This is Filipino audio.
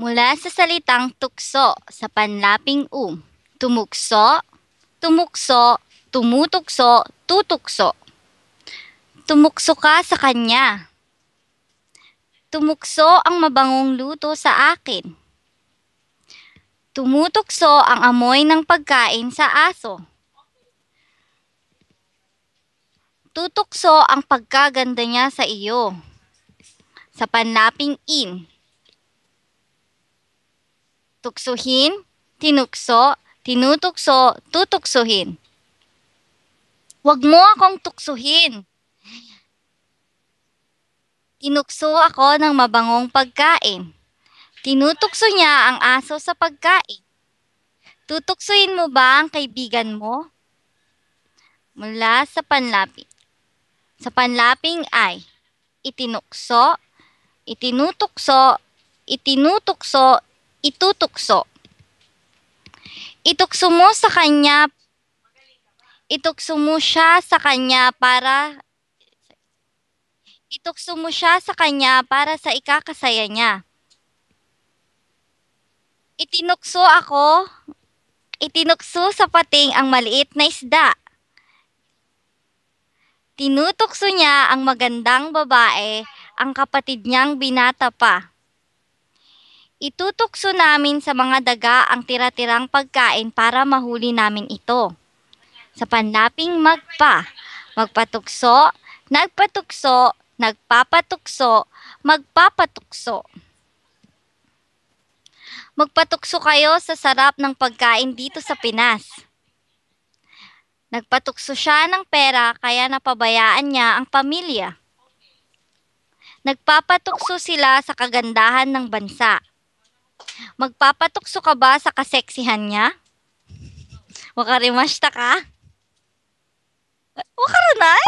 Mula sa salitang tukso sa panlaping tumukso, tumukso, tumutukso, tutukso. Tumukso ka sa kanya. Tumukso ang mabangong luto sa akin. Tumutukso ang amoy ng pagkain sa aso. Tutukso ang pagkaganda niya sa iyo. Sa panlaping tuksuhin, tinukso, tinutukso, tutuksuhin. Huwag mo akong tuksuhin. Tinukso ako ng mabangong pagkain. Tinutukso niya ang aso sa pagkain. Tutuksuin mo ba ang kaibigan mo? Mula sa panlaping. Sa panlaping ay itinukso, itinutukso, itinutukso, itutukso. Itukso mo sa kanya, itukso mo siya sa kanya para itukso mo siya sa kanya para sa ikakasaya niya. Itinukso sa pating ang maliit na isda. Tinutukso niya ang magandang babae, ang kapatid niyang binata pa. Itutukso namin sa mga daga ang tira-tirang pagkain para mahuli namin ito. Sa panlaping magpatukso, nagpatukso, nagpapatukso, magpapatukso. Magpatukso kayo sa sarap ng pagkain dito sa Pinas. Nagpatukso siya ng pera kaya napabayaan niya ang pamilya. Nagpapatukso sila sa kagandahan ng bansa. Magpapatukso ka ba sa kaseksihan niya? Wakarimashita ka? Wakaranay?